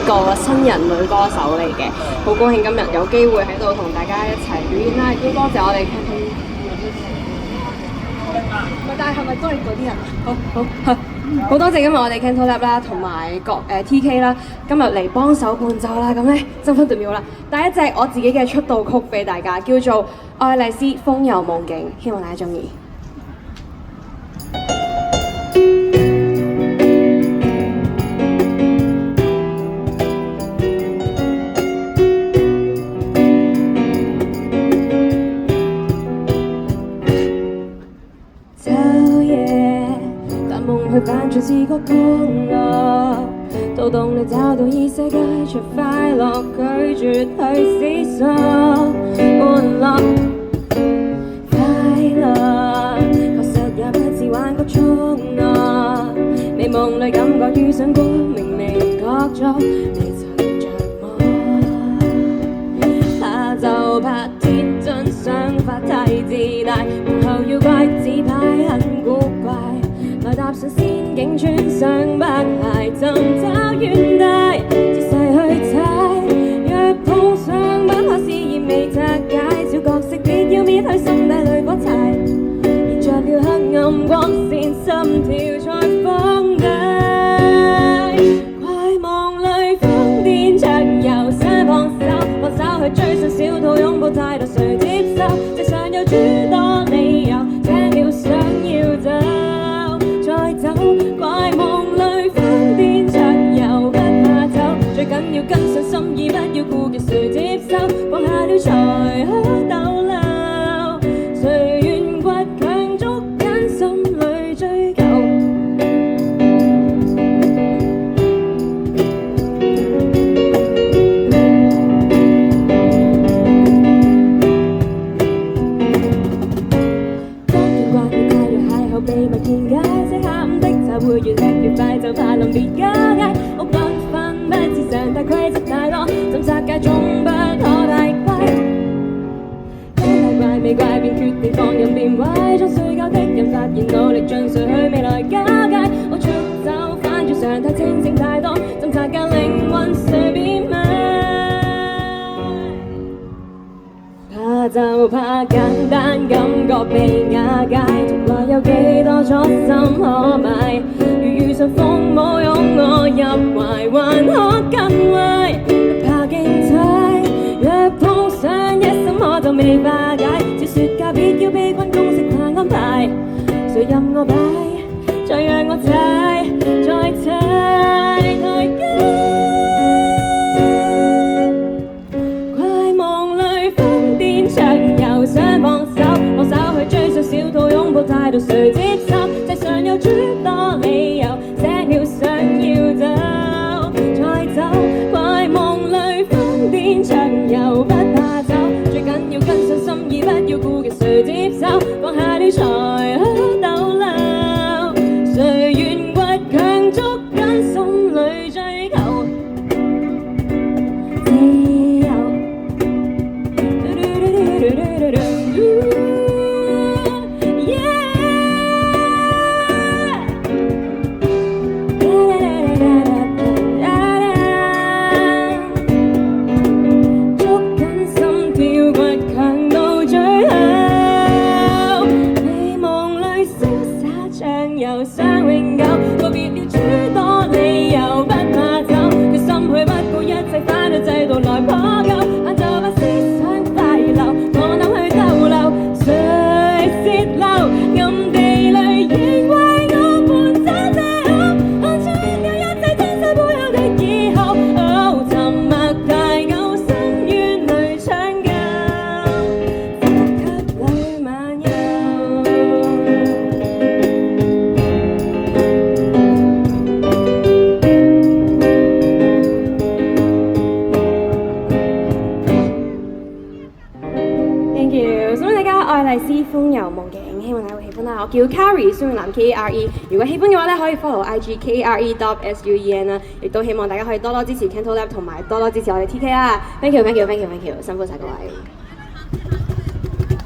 個新人女歌手嚟嘅，好高興今日有機會喺度同大家一齊表演啦！亦都多謝我哋 Canto。但係咪都係嗰啲人？好多謝今日我哋 Canto Lab 啦，同埋各TK 啦，今日嚟幫手伴奏啦，咁咧爭分奪秒啦！第一隻我自己嘅出道曲俾大家，叫做《愛麗絲風遊夢境》，希望大家中意。去翻轉視覺降落，到洞裏找到異世界，卻快樂拒絕去思索。玩樂快樂，確實也不是幻覺觸樂，美夢裏感覺遇上過，明明覺咗你曾着魔。下晝拍天真想法太自大，幕後妖怪紙牌很古怪。來踏上仙境，穿上白鞋，尋找遠大，自細去猜。若碰上不可試驗未拆解，小角色別要搣去心底裏火柴。燃着了黑暗光線，心跳才放大。怪夢裏瘋癲暢遊，想放手去追上小兔擁抱態度，誰接受？世上有諸多理由，聽了想要走。走，怪夢裏瘋癲暢遊，不怕走，最緊要跟上心意，不要顧忌誰接收，放下了才可逗留，誰願倔強捉緊心裏追求。當見慣了太陽邂逅秘密見解，會越吃越快，就怕臨別交界。我不分不似常態，規則太多，怎拆解總不可太乖。當大怪未怪便決定放任變壞，將睡覺的人發現努力進睡去未來交界。我出走反轉常態，清醒太多，怎拆解靈魂隨便買。怕就怕簡單感覺被瓦解，從來有幾多初心可買。如遇上風舞擁我入懷，還可更壞。不怕競猜，若碰上一心我就未化解。小説家別要悲觀公式化安排，誰任我擺，再讓我踩，再踩台階。想放手去追上小兔擁抱態度，誰接受？世上有諸多理由，寫了想要走，再走。怪夢裏瘋癲暢遊，不怕走，最緊要跟上心意，不要顧忌誰接受，放下了才可逗留，誰願倔強捉緊心裏追求。愛麗絲風遊夢境，希望大家會喜歡啦。我叫 Carrie，孫永南 Kare。如果喜歡嘅話咧，可以 follow IG Kare.SUEN 啦。亦都希望大家可以多多支持 Canto Lab 同埋多多支持我哋 TK 啦。Thank you，辛苦晒各位。